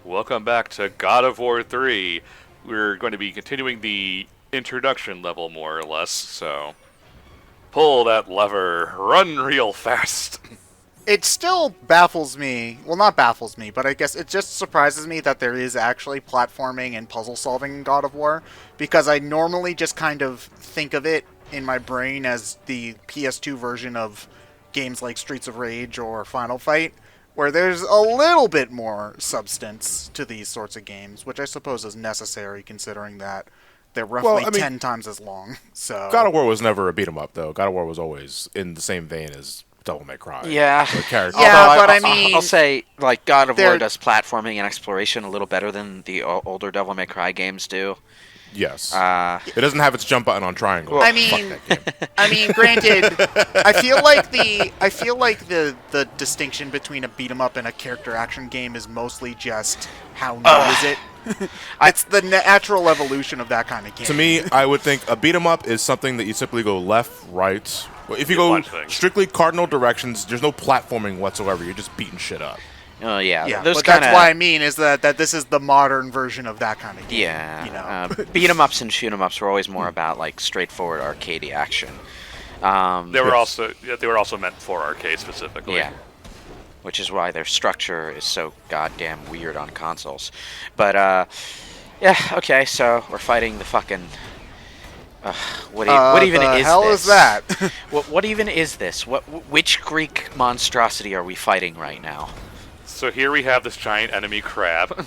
Welcome back to God of War 3. We're going to be continuing the introduction level, more or less, so pull that lever, run real fast. It still baffles me. Well, not baffles me, but I guess it just surprises me that there is actually platforming and puzzle solving in God of War, because I normally just kind of think of it in my brain as the PS2 version of games like Streets of Rage or Final Fight, where there's a little bit more substance to these sorts of games, which I suppose is necessary considering that they're Well, roughly I mean, 10 times as long. God So, of War was never a beat 'em up, though. God of War was always in the same vein as Devil May Cry. Yeah. The character. Yeah, Although but I I'll mean, say, like, God of War they're does platforming and exploration a little better than the older Devil May Cry games do. Yes. Uh, It doesn't have its jump button on triangle. I Fuck mean, that game. I mean, granted, I feel like the distinction between a beat 'em up and a character action game is mostly just how new is it. It's the natural evolution of that kind of game. To me, I would think a beat 'em up is something that you simply go left, right. Well, if you You go punch things. strictly cardinal directions, there's no platforming whatsoever. You're just beating shit up. yeah, yeah, those but kind that's of why I mean is that this is the modern version of that kind of game. yeah. you know. Beat 'em ups and shoot 'em ups were always more about like straightforward arcadey action. They were Yes. also meant for arcade specifically. Yeah. Which is why their structure is so goddamn weird on consoles. But yeah, okay, so we're fighting the fucking. What even the is hell this? is that? What even is this? Which Greek monstrosity are we fighting right now? So here we have this giant enemy crab,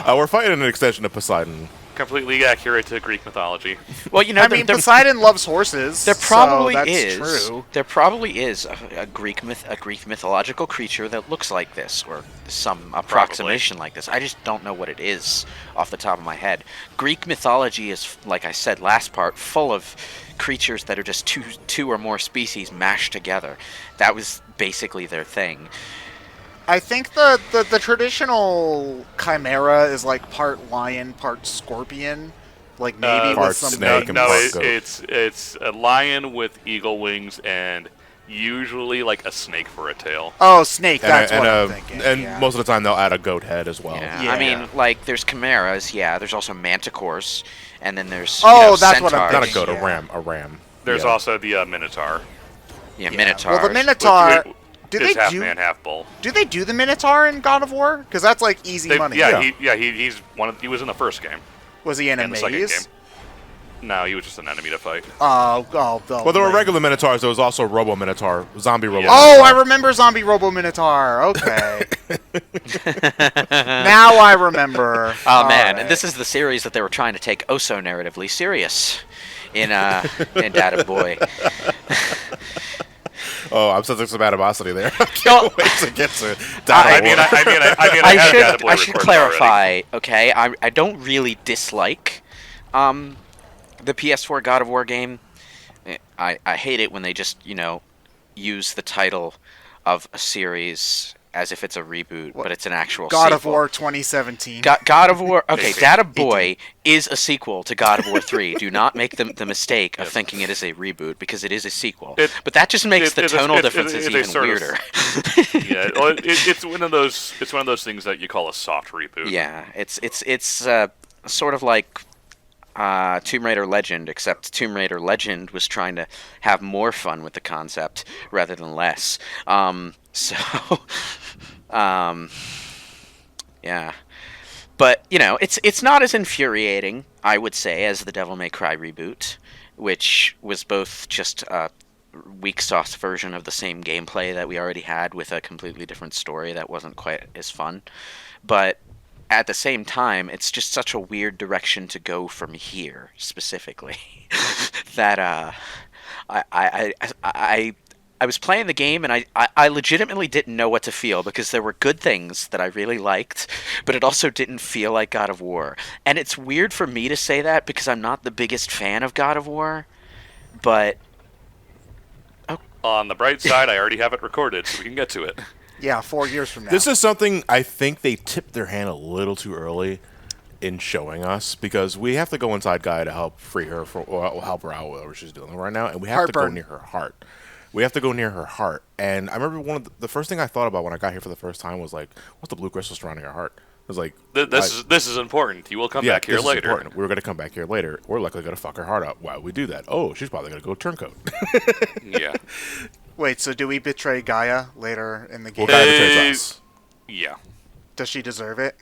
We're fighting an extension of Poseidon. completely accurate to Greek mythology. Well, you know, I mean, Poseidon loves horses. there probably so that's is. true. There probably is a Greek mythological creature that looks like this, or some approximation like this. I just don't know what it is off the top of my head. Greek mythology is, like I said last part, full of creatures that are just two or more species mashed together. That was basically their thing. I think the traditional chimera is like part lion, part scorpion, like maybe Part with some snake wings. and No, part goat. it's a lion with eagle wings and usually like a snake for a tail. Oh, snake. That's what I'm thinking. And yeah. most of the time they'll add a goat head as well. Yeah. Yeah. I mean, like, there's chimeras, yeah. There's also manticores, and then there's Oh, that's what I'm centaurs. Not a thinking. goat, Yeah. a ram. There's Yeah. also the minotaur. Yeah, Yeah. minotaurs. Well, the minotaur. Do Is they half do? man, half bull. Do they do the minotaur in God of War? Because that's like easy money. He's one of. He was in the first game Was he in a and the second game. maze? No, he was just an enemy to fight. Oh. Well, there were man. regular minotaurs. There was also Robo Minotaur, zombie Robo. Yeah. Oh, Minotaur. I remember Zombie Robo Minotaur. Okay. Now I remember. Oh man, Alright. and this is the series that they were trying to take oh so narratively serious in Data Boy. Oh, I'm sensing some animosity there. I No. can't wait to get to I Data mean, War. I have Data Boy I should recorded clarify, okay? I don't really dislike the PS4 God of War game. I hate it when they just, use the title of a series as if it's a reboot, but it's an actual God of sequel. War 2017. God of War. Okay, Maybe. Data Boy is a sequel to God of War 3. Do not make the mistake of thinking it is a reboot, because it is a sequel. But that just makes the tonal differences it's a even sort of- weirder. Yeah, well, it's one of those. It's one of those things that you call a soft reboot. Yeah, it's sort of like Tomb Raider Legend, except Tomb Raider Legend was trying to have more fun with the concept rather than less. Yeah. But, it's not as infuriating, I would say, as the Devil May Cry reboot, which was both just a weak sauce version of the same gameplay that we already had with a completely different story that wasn't quite as fun. But at the same time, it's just such a weird direction to go from here, specifically, that I was playing the game, and I legitimately didn't know what to feel, because there were good things that I really liked, but it also didn't feel like God of War. And it's weird for me to say that, because I'm not the biggest fan of God of War, but... On the bright side, I already have it recorded, so we can get to it. Yeah, 4 years from now. This is something I think they tipped their hand a little too early in showing us, because we have to go inside Gaia to help free her or help her out with whatever she's doing right now, and we have to go Heartburn. near her heart. we have to go near her heart. And I remember the first thing I thought about when I got here for the first time was like, what's the blue crystal surrounding her heart? I was like, This is important. You will come back here this later. Is important. We're gonna come back here later. We're likely gonna fuck her heart up. Why would we do that? Oh, she's probably gonna go turncoat. Yeah. Wait, so do we betray Gaia later in the game? Well, Gaia betrays us. Yeah. Does she deserve it?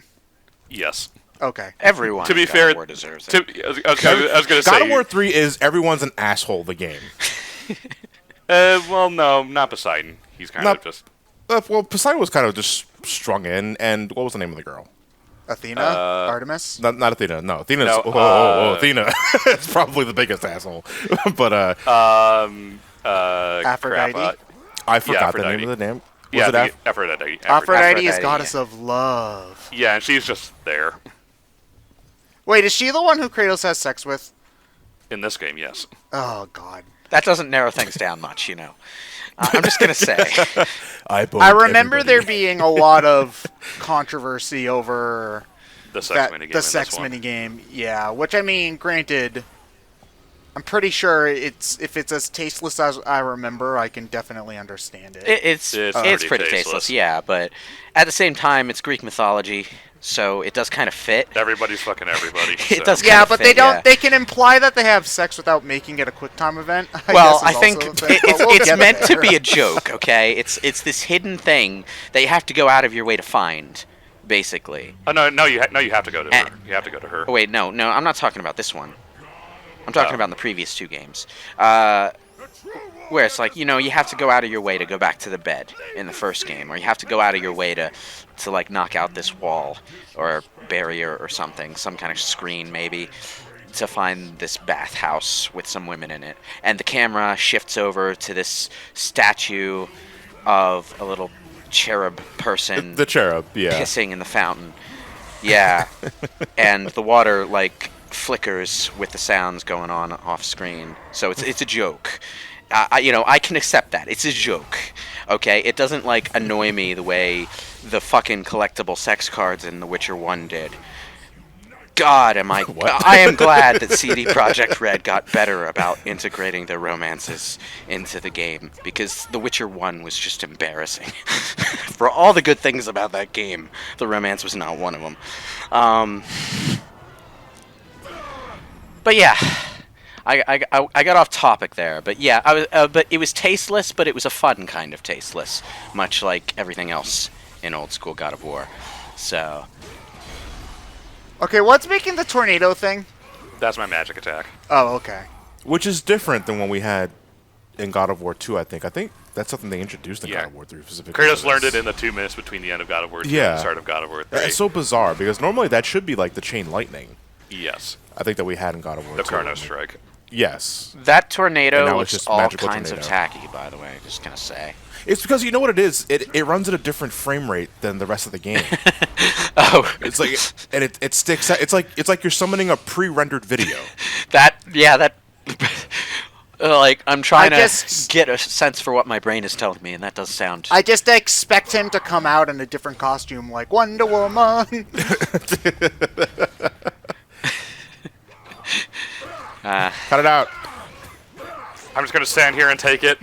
Yes. Okay. Everyone To be in God fair, of War deserves it. I was going to say. God of War 3 is everyone's an asshole. The game. Well, no, not Poseidon. He's kind Not- of just. Well, Poseidon was kind of just strung in, and what was the name of the girl? Athena? Artemis? Not Athena. No, Athena's. No, Athena. It's probably the biggest asshole. But Aphrodite? Crap, I forgot the Aphrodite. name of the name. yeah, Was it Aphrodite. Aphrodite is Aphrodite, goddess yeah. of love. Yeah, and she's just there. Wait, is she the one who Kratos has sex with? In this game, yes. Oh, God. That doesn't narrow things down much, you know. I'm just going to say. I remember there being a lot of controversy over The sex minigame. the sex minigame. Yeah, which, I mean, granted, I'm pretty sure if it's as tasteless as I remember, I can definitely understand it. It's pretty tasteless, yeah, but at the same time, it's Greek mythology, so it does kind of fit. Everybody's fucking everybody. It does Yeah, kinda but fit, they don't. yeah. They can imply that they have sex without making it a quick time event. Well, I guess is think also a thing, but it's, we'll it's get meant to there. be a joke, okay? It's this hidden thing that you have to go out of your way to find, basically. Oh no, you have to go to her. You have to go to her. Oh, wait, no, I'm not talking about this one. I'm talking about the previous two games. Where it's like, you have to go out of your way to go back to the bed in the first game, or you have to go out of your way to like knock out this wall or barrier or something, some kind of screen maybe, to find this bathhouse with some women in it. And the camera shifts over to this statue of a little cherub person the cherub. Yeah. pissing in the fountain. Yeah. And the water flickers with the sounds going on off screen. So it's a joke. I can accept that. It's a joke. Okay? It doesn't annoy me the way the fucking collectible sex cards in The Witcher 1 did. God, I am glad that CD Projekt Red got better about integrating their romances into the game, because The Witcher 1 was just embarrassing. For all the good things about that game, the romance was not one of them. But yeah, I got off topic there. But yeah, but it was tasteless, but it was a fun kind of tasteless, much like everything else in old school God of War. So. Okay, what's making the tornado thing? That's my magic attack. Oh, okay. Which is different than what we had in God of War 2, I think. I think that's something they introduced in Yeah. God of War 3 specifically. Kratos learned it in the 2 minutes between the end of God of War 2 and Yeah. the start of God of War 3. It's so bizarre, because normally that should be like the chain lightning, Yes. I think, that we had in God of War The 2. Karno strike. Yes. That And tornado now it's looks just all magical kinds of tornado. tacky, by the way, just gonna say. It's because you know what it is? It runs at a different frame rate than the rest of the game. Oh, It's like, and it sticks out. It's like you're summoning a pre-rendered video. that I'm trying I to just- get a sense for what my brain is telling me, and that does sound. I just expect him to come out in a different costume, like Wonder Woman. Cut it out. I'm just gonna stand here and take it.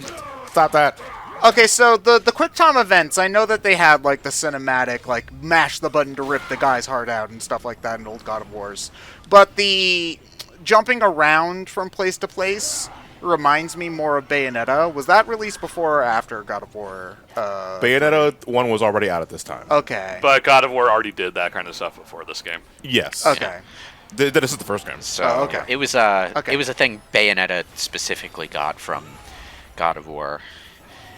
Stop that. Okay, so the quick time events, I know that they had the cinematic, mash the button to rip the guy's heart out and stuff like that in old God of Wars. But the jumping around from place to place reminds me more of Bayonetta. Was that released before or after God of War? Bayonetta 1 was already out at this time. Okay. But God of War already did that kind of stuff before this game. Yes. Okay. This is the first game. So okay. it was Okay. it was a thing Bayonetta specifically got from God of War,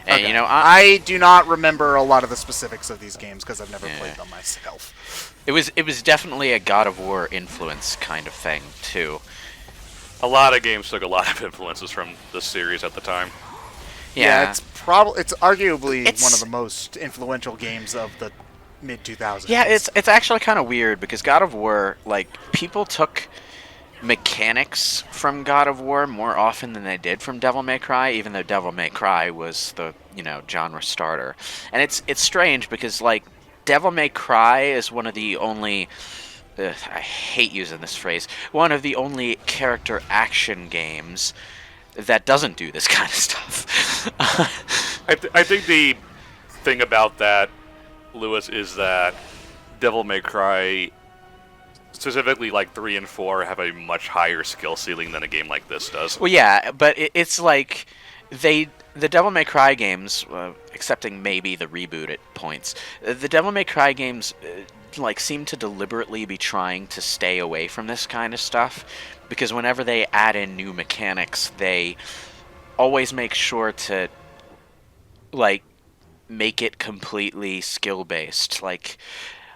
and Okay. I I do not remember a lot of the specifics of these games because I've never Yeah. played them myself. it was definitely a God of War influence kind of thing too. A lot of games took a lot of influences from this series at the time. Yeah, it's arguably It's- one of the most influential games of the mid 2000s. Yeah, it's actually kind of weird because God of War, people took mechanics from God of War more often than they did from Devil May Cry, even though Devil May Cry was the, genre starter. And it's strange because Devil May Cry is one of the only I hate using this phrase, one of the only character action games that doesn't do this kind of stuff. I think the thing about that, Lewis, is that Devil May Cry, specifically like 3 and 4, have a much higher skill ceiling than a game like this does. Well, yeah, but it's like the Devil May Cry games, excepting maybe the reboot at points, the Devil May Cry games like seem to deliberately be trying to stay away from this kind of stuff, because whenever they add in new mechanics, they always make sure to like make it completely skill based. Like,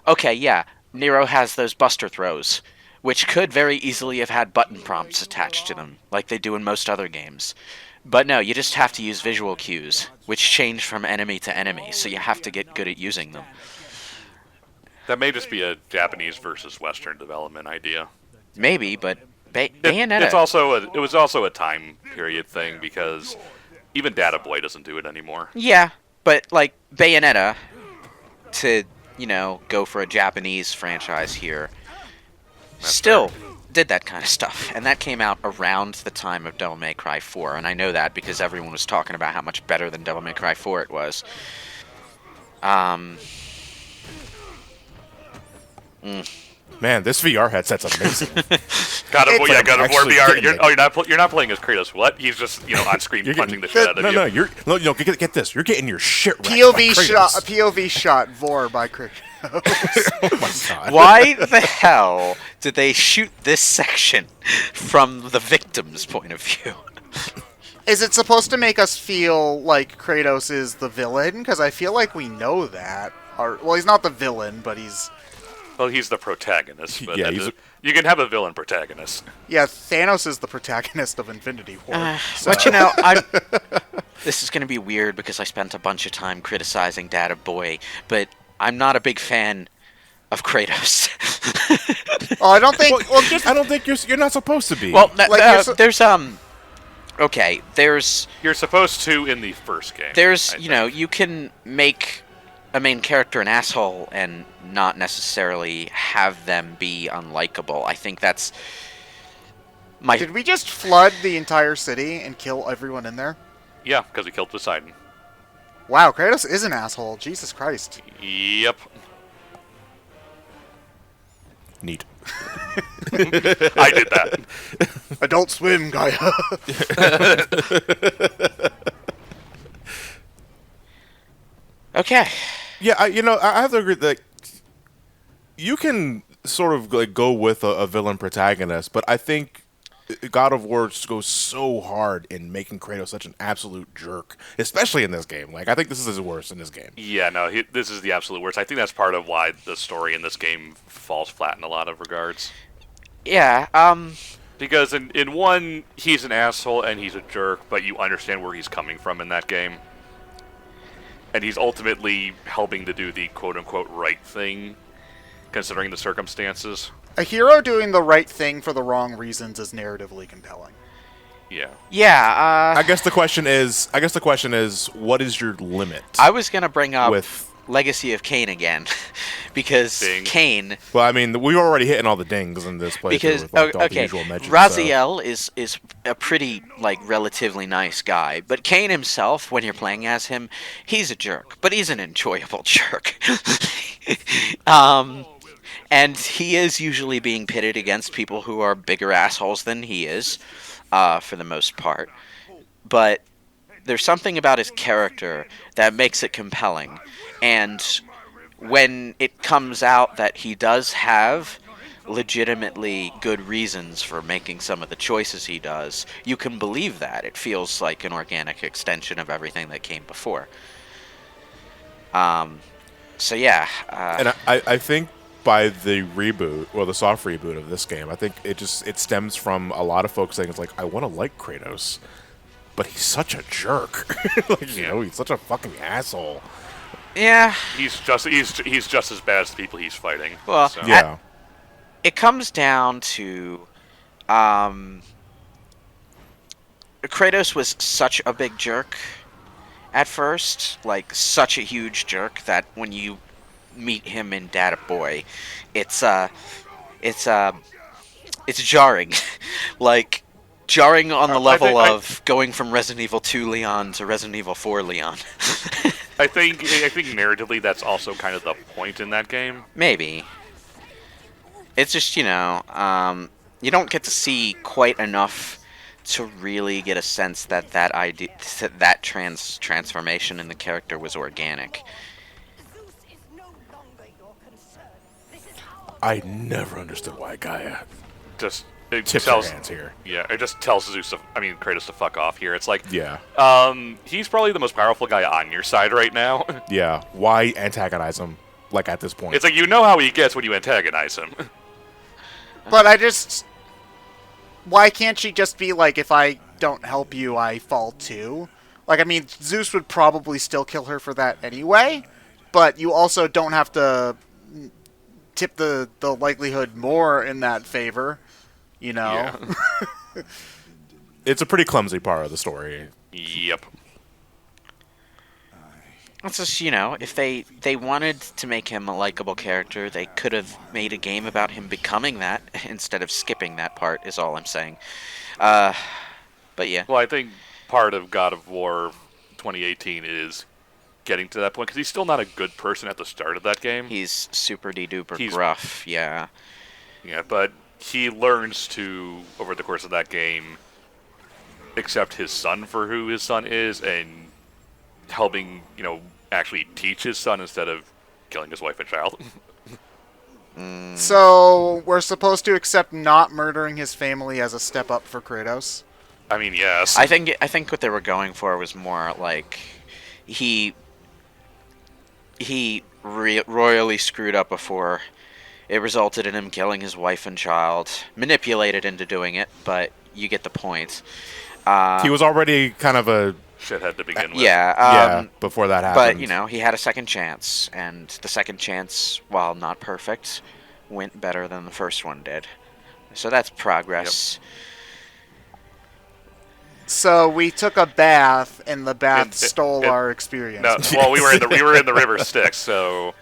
okay, yeah, Nero has those buster throws, which could very easily have had button prompts attached to them, like they do in most other games. But no, you just have to use visual cues, which change from enemy to enemy, so you have to get good at using them. That may just be a Japanese versus Western development idea. Maybe, but Bayonetta... It was also a time period thing, because even Data Boy doesn't do it anymore. Yeah, but like Bayonetta, to, go for a Japanese franchise here, still did that kind of stuff. And that came out around the time of Devil May Cry 4, and I know that because everyone was talking about how much better than Devil May Cry 4 it was. Man, this VR headset's amazing. God of War actually VR. getting You're not playing as Kratos. What? He's just on screen punching the shit out of you. No, get this. You're getting your shit wrecked by POV shot Vor by Kratos. Oh my god. Why the hell did they shoot this section from the victim's point of view? Is it supposed to make us feel like Kratos is the villain? Because I feel like we know that. Well, he's not the villain, but he's... Well, he's the protagonist. But Yeah, you can have a villain protagonist. Yeah, Thanos is the protagonist of Infinity War. But this is going to be weird because I spent a bunch of time criticizing Data Boy, but I'm not a big fan of Kratos. Oh, I don't think... I don't think you're not supposed to be. You're You're supposed to in the first game. You can make a main character an asshole and not necessarily have them be unlikable. I think that's my... Did we just flood the entire city and kill everyone in there? Yeah, because we killed Poseidon. Wow, Kratos is an asshole. Jesus Christ. Yep. Neat. I did that. Adult Swim, Gaia. Okay. Yeah, I have to agree that you can sort of like go with a villain protagonist, but I think God of War just goes so hard in making Kratos such an absolute jerk, especially in this game. Like, I think this is his worst in this game. Yeah, no, this is the absolute worst. I think that's part of why the story in this game falls flat in a lot of regards. Yeah, Because in one, he's an asshole and he's a jerk, but you understand where he's coming from in that game. And he's ultimately helping to do the quote-unquote right thing, considering the circumstances. A hero doing the right thing for the wrong reasons is narratively compelling. Yeah. Yeah, I guess the question is, what is your limit? I was going to bring up with Legacy of Kain again, because Ding. Kain... Well, I mean, we're already hitting all the dings in this playthrough Because, with like, all the okay, usual mentions. Raziel is a pretty, relatively nice guy, but Kain himself, when you're playing as him, he's a jerk, but he's an enjoyable jerk. And he is usually being pitted against people who are bigger assholes than he is, for the most part. But there's something about his character that makes it compelling. And when it comes out that he does have legitimately good reasons for making some of the choices he does, you can believe that. It feels like an organic extension of everything that came before. So yeah. And I think by the reboot, or the soft reboot of this game, I think it stems from a lot of folks saying, it's like, I want to like Kratos, but he's such a jerk. He's such a fucking asshole. Yeah. He's just as bad as the people he's fighting. Well, so. Yeah. It comes down to Kratos was such a big jerk at first, like such a huge jerk that when you meet him in Data Boy, it's jarring. Like, Jarring on the I level think- of going from Resident Evil 2 Leon to Resident Evil 4 Leon. I think narratively that's also kind of the point in that game. Maybe. It's just, you don't get to see quite enough to really get a sense that that transformation in the character was organic. I never understood why Gaia Just it tips tells her hands here. Yeah, it just tells Kratos to fuck off here. It's like, Yeah. he's probably the most powerful guy on your side right now. Yeah. Why antagonize him, like, at this point? It's like, you know how he gets when you antagonize him. But why can't she just be like, if I don't help you, I fall too? Like, I mean, Zeus would probably still kill her for that anyway, but you also don't have to tip the likelihood more in that favor, you know? Yeah. It's a pretty clumsy part of the story. Yep. It's just, if they wanted to make him a likable character, they could have made a game about him becoming that instead of skipping that part, is all I'm saying. But yeah. Well, I think part of God of War 2018 is getting to that point, because he's still not a good person at the start of that game. He's super-de-duper gruff, yeah. Yeah, but he learns to, over the course of that game, accept his son for who his son is, and helping, actually teach his son instead of killing his wife and child. So, we're supposed to accept not murdering his family as a step up for Kratos? I mean, yes. I think what they were going for was more like he royally screwed up before. It resulted in him killing his wife and child, manipulated into doing it, but you get the point. He was already kind of a shithead to begin with. Yeah. Before that happened. But, he had a second chance, and the second chance, while not perfect, went better than the first one did. So that's progress. So we took a bath, and the bath stole our experience. No, well, we were in the river Styx, so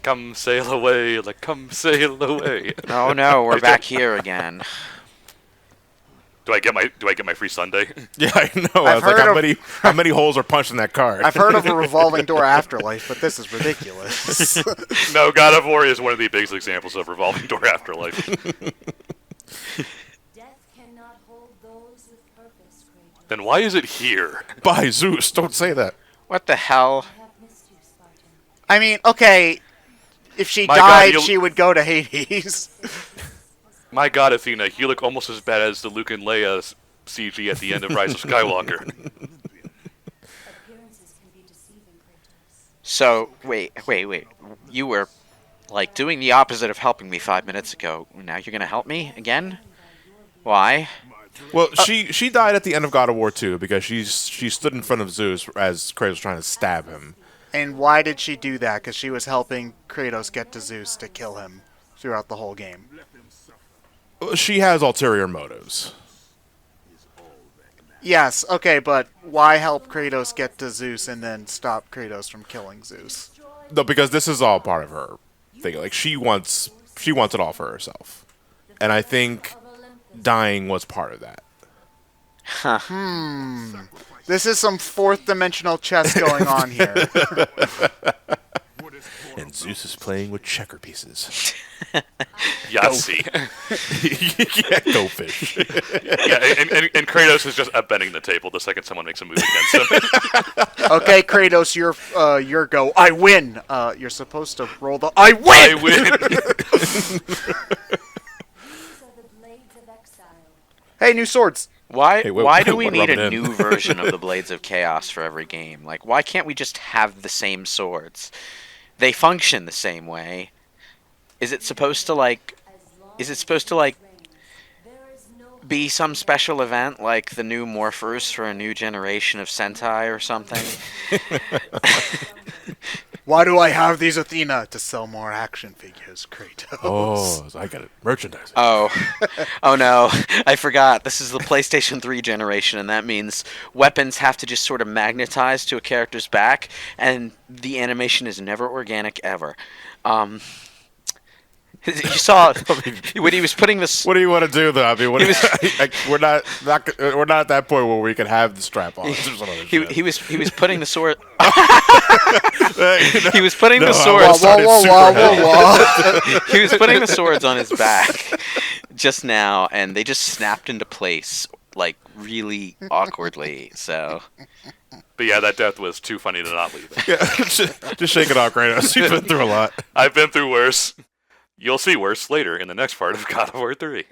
come sail away, come sail away. Oh no, we're back here again. Do I get my free Sunday? Yeah, I know. I was like, how many holes are punched in that card? I've heard of a revolving door afterlife, but this is ridiculous. No, God of War is one of the biggest examples of revolving door afterlife. Then why is it here? By Zeus, don't say that. What the hell? I mean, okay, if she My died, God, she would go to Hades. My God, Athena, you look almost as bad as the Luke and Leia CG at the end of Rise of Skywalker. So, wait. You were, doing the opposite of helping me 5 minutes ago. Now you're gonna help me again? Why? Well, she died at the end of God of War 2 because she stood in front of Zeus as Kratos was trying to stab him. And why did she do that? Because she was helping Kratos get to Zeus to kill him throughout the whole game. She has ulterior motives. Yes, okay, but why help Kratos get to Zeus and then stop Kratos from killing Zeus? No, because this is all part of her thing. Like, she wants it all for herself. And I think dying was part of that. This is some fourth dimensional chess going on here. And Zeus is playing with checker pieces. Yahtzee. Yeah, go fish. Yeah, and Kratos is just upending the table the second someone makes a move against him. Okay, Kratos, your go. I win. You're supposed to roll the I win. I win. Hey, new swords. Why? Hey, wait, why do we what need a rubbed in? new version of the Blades of Chaos for every game? Why can't we just have the same swords? They function the same way. Is it supposed to be some special event like the new morphers for a new generation of Sentai or something? Why do I have these, Athena? To sell more action figures, Kratos. Oh, I got it. Merchandise. Oh no, I forgot. This is the PlayStation 3 generation, and that means weapons have to just sort of magnetize to a character's back, and the animation is never organic ever. You saw when he was putting this. What do you want to do, though? I mean, He was- we're not at that point where we can have the strap on. He was putting the sword. You know? He was putting the No, I swords. won't start it super heavy. He was putting the swords on his back just now, and they just snapped into place like really awkwardly. So But yeah, that death was too funny to not leave it. Yeah, just shake it off, Kratos. You've been through a lot. I've been through worse. You'll see worse later in the next part of God of War 3.